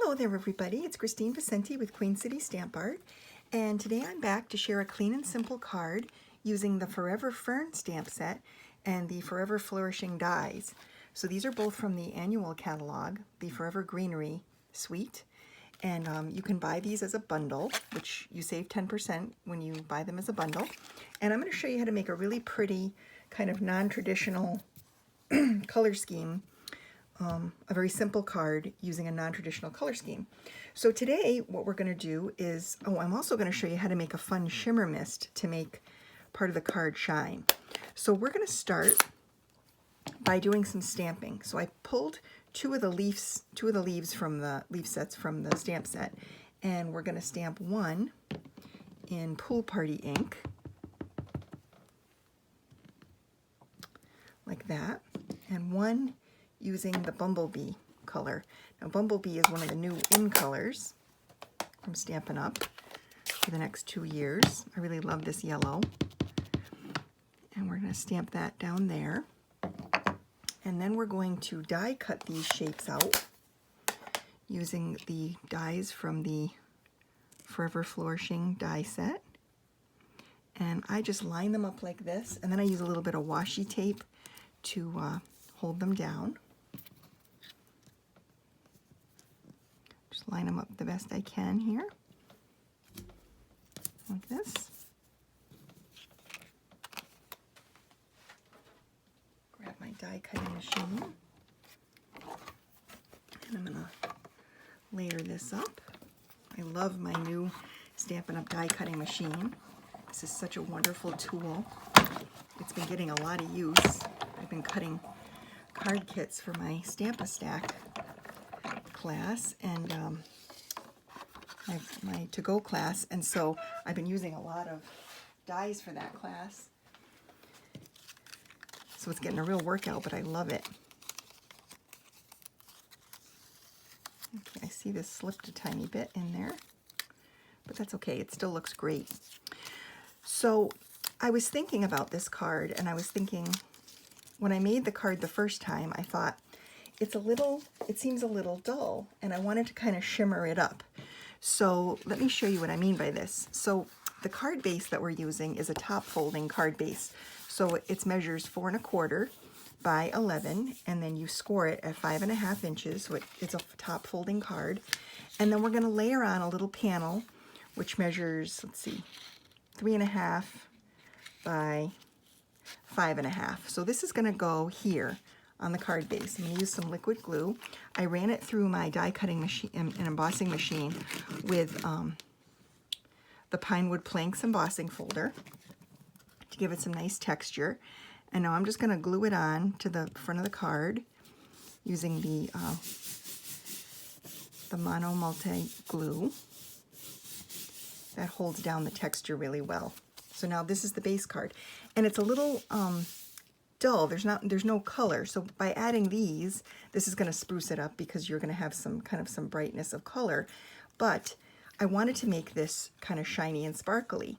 Hello there everybody, it's Kristine with Queen City Stamp Art, and today I'm back to share a clean and simple card using the Forever Fern stamp set and the Forever Flourishing dies. So these are both from the annual catalog, the Forever Greenery suite, and you can buy these as a bundle, which you save 10% when you buy them as a bundle. And I'm going to show you how to make a really pretty kind of non-traditional color scheme, a very simple card using a non-traditional color scheme. So today what we're going to do is, I'm also going to show you how to make a fun shimmer mist to make part of the card shine. So we're going to start by doing some stamping. So I pulled two of the leaves from the leaf sets from the stamp set, and we're going to stamp one in Pool Party ink, like that, and one using the Bumblebee color. Now Bumblebee is one of the new in colors from Stampin' Up for the next 2 years. I really love this yellow. And we're going to stamp that down there. And then we're going to die cut these shapes out using the dies from the Forever Flourishing die set. And I just line them up like this, and then I use a little bit of washi tape to hold them down. Just line them up the best I can here, like this. Grab my die cutting machine, and I'm gonna layer this up. I love my new Stampin' Up die cutting machine. This is such a wonderful tool. It's been getting a lot of use. I've been cutting card kits for my Stamp-A-Stack class and my to-go class, and so I've been using a lot of dies for that class. So it's getting a real workout, but I love it. Okay, I see this slipped a tiny bit in there, but that's okay. It still looks great. So I was thinking about this card, and I was thinking, when I made the card the first time, I thought, it seems a little dull, and I wanted to kind of shimmer it up. So let me show you what I mean by this. So the card base that we're using is a top folding card base. So it measures 4 1/4 by 11, and then you score it at 5 1/2 inches. So it's a top folding card. And then we're going to layer on a little panel, which measures, let's see, 3 1/2 by 5 1/2. So this is going to go here on the card base. I'm going to use some liquid glue. I ran it through my die cutting machine and embossing machine with the Pinewood Planks embossing folder to give it some nice texture. And now I'm just going to glue it on to the front of the card using the Mono Multi glue that holds down the texture really well. So now this is the base card, and it's a little dull. There's no color. So by adding these, this is going to spruce it up because you're going to have some brightness of color. But I wanted to make this kind of shiny and sparkly.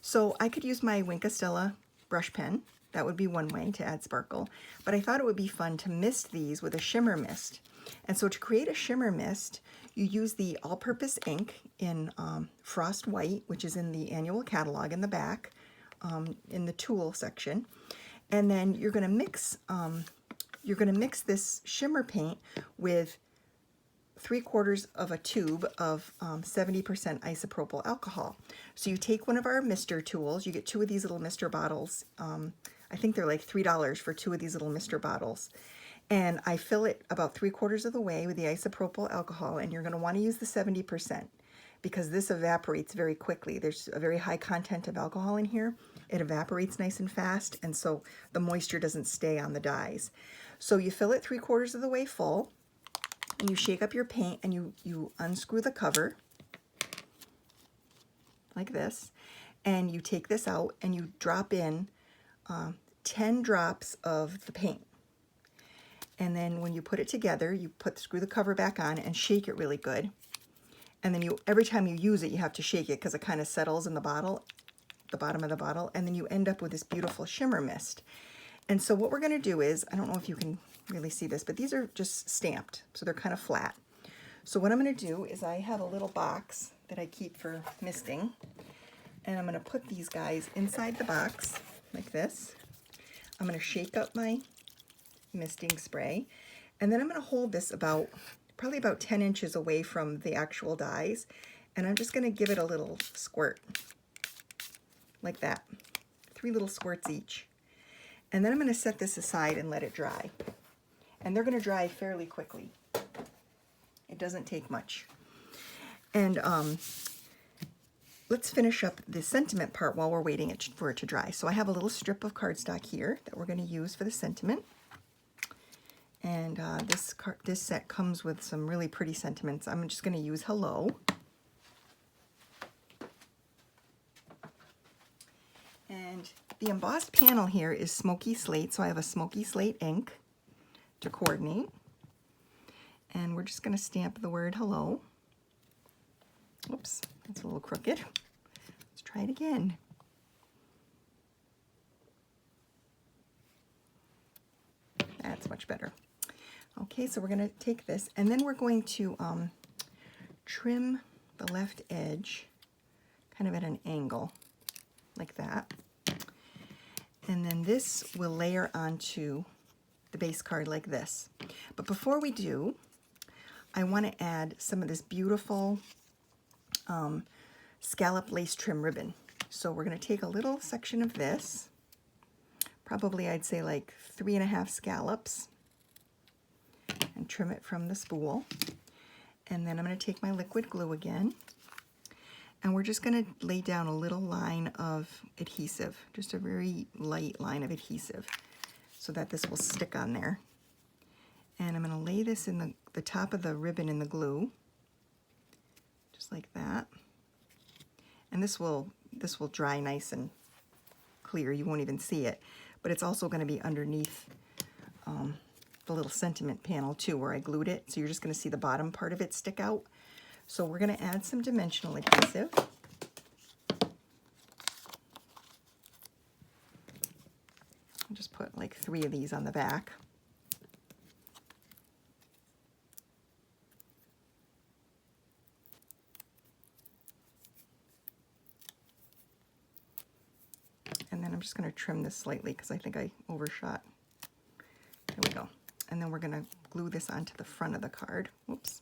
So I could use my Wink of Stella brush pen. That would be one way to add sparkle. But I thought it would be fun to mist these with a shimmer mist. And so to create a shimmer mist, you use the all-purpose ink in Frost White, which is in the annual catalog in the back, in the tool section. And then you're going to mix this shimmer paint with 3/4 of a tube of 70% isopropyl alcohol. So you take one of our mister tools. You get 2 of these little mister bottles. I think they're like $3 for 2 of these little mister bottles. And I fill it about 3/4 of the way with the isopropyl alcohol, and you're going to want to use the 70% because this evaporates very quickly. There's a very high content of alcohol in here. It evaporates nice and fast, and so the moisture doesn't stay on the dies. So you fill it 3/4 of the way full, and you shake up your paint, and you unscrew the cover like this, and you take this out and you drop in 10 drops of the paint. And then when you put it together, you screw the cover back on and shake it really good. And then every time you use it, you have to shake it because it kind of settles in the bottle, the bottom of the bottle, and then you end up with this beautiful shimmer mist. And so what we're going to do is, I don't know if you can really see this, but these are just stamped, so they're kind of flat. So what I'm going to do is I have a little box that I keep for misting, and I'm going to put these guys inside the box like this. I'm going to shake up my misting spray, and then I'm going to hold this probably about 10 inches away from the actual dies, and I'm just going to give it a little squirt like that, 3 little squirts each. And then I'm going to set this aside and let it dry. And they're going to dry fairly quickly. It doesn't take much. And let's finish up the sentiment part while we're waiting for it to dry. So I have a little strip of cardstock here that we're going to use for the sentiment. And this set comes with some really pretty sentiments. I'm just going to use Hello. And the embossed panel here is Smoky Slate, so I have a Smoky Slate ink to coordinate. And we're just going to stamp the word hello. Oops, that's a little crooked. Let's try it again. That's much better. Okay, so we're going to take this, and then we're going to trim the left edge kind of at an angle, like that. And then this will layer onto the base card like this. But before we do, I want to add some of this beautiful scallop lace trim ribbon. So we're going to take a little section of this, probably I'd say like 3.5 scallops, and trim it from the spool. And then I'm going to take my liquid glue again, and we're just going to lay down a little line of adhesive, just a very light line of adhesive, so that this will stick on there. And I'm going to lay this in the top of the ribbon in the glue, just like that. And this will dry nice and clear. You won't even see it. But it's also going to be underneath the little sentiment panel too, where I glued it. So you're just going to see the bottom part of it stick out. So we're going to add some dimensional adhesive. I'll just put like 3 of these on the back. And then I'm just going to trim this slightly because I think I overshot. There we go. And then we're going to glue this onto the front of the card. Whoops.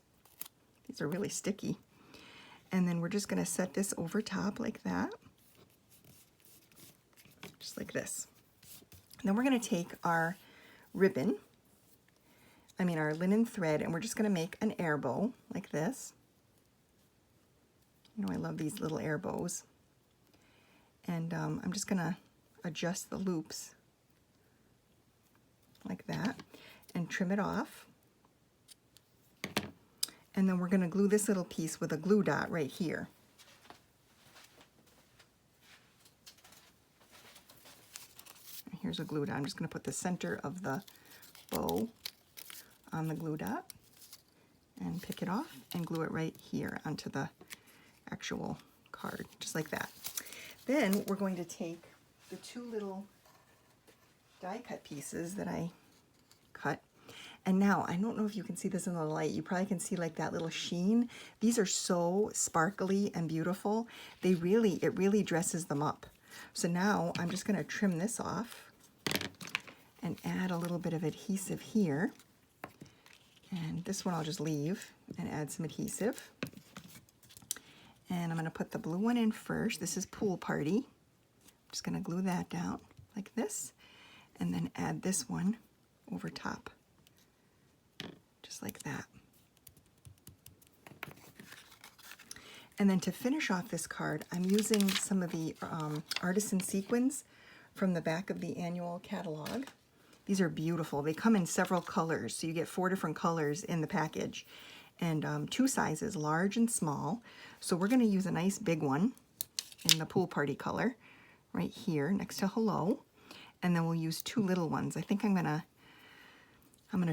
These are really sticky. And then we're just going to set this over top like that. Just like this. And then we're going to take our ribbon, our linen thread, and we're just going to make an air bow like this. You know, I love these little air bows. And I'm just going to adjust the loops like that and trim it off. And then we're going to glue this little piece with a glue dot right here. And here's a glue dot. I'm just going to put the center of the bow on the glue dot and pick it off and glue it right here onto the actual card, just like that. Then we're going to take the 2 little die cut pieces that I cut. And now, I don't know if you can see this in the light. You probably can see like that little sheen. These are so sparkly and beautiful. It really dresses them up. So now I'm just going to trim this off and add a little bit of adhesive here. And this one I'll just leave and add some adhesive. And I'm going to put the blue one in first. This is Pool Party. I'm just going to glue that down like this, and then add this one over top, just like that. And then to finish off this card, I'm using some of the artisan sequins from the back of the annual catalog. These are beautiful. They come in several colors, so you get 4 different colors in the package, and 2 sizes, large and small. So we're going to use a nice big one in the Pool Party color right here next to Hello, and then we'll use 2 little ones. I think I'm gonna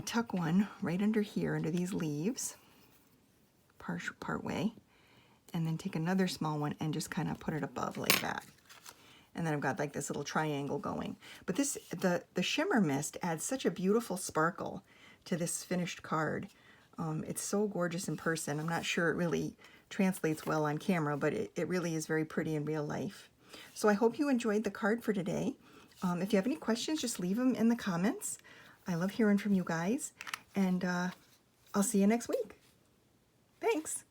tuck one right under here under these leaves, part way, and then take another small one and just kind of put it above like that. And then I've got like this little triangle going. But the shimmer mist adds such a beautiful sparkle to this finished card. It's so gorgeous in person. I'm not sure it really translates well on camera, but it really is very pretty in real life. So I hope you enjoyed the card for today. If you have any questions, just leave them in the comments. I love hearing from you guys, and I'll see you next week. Thanks.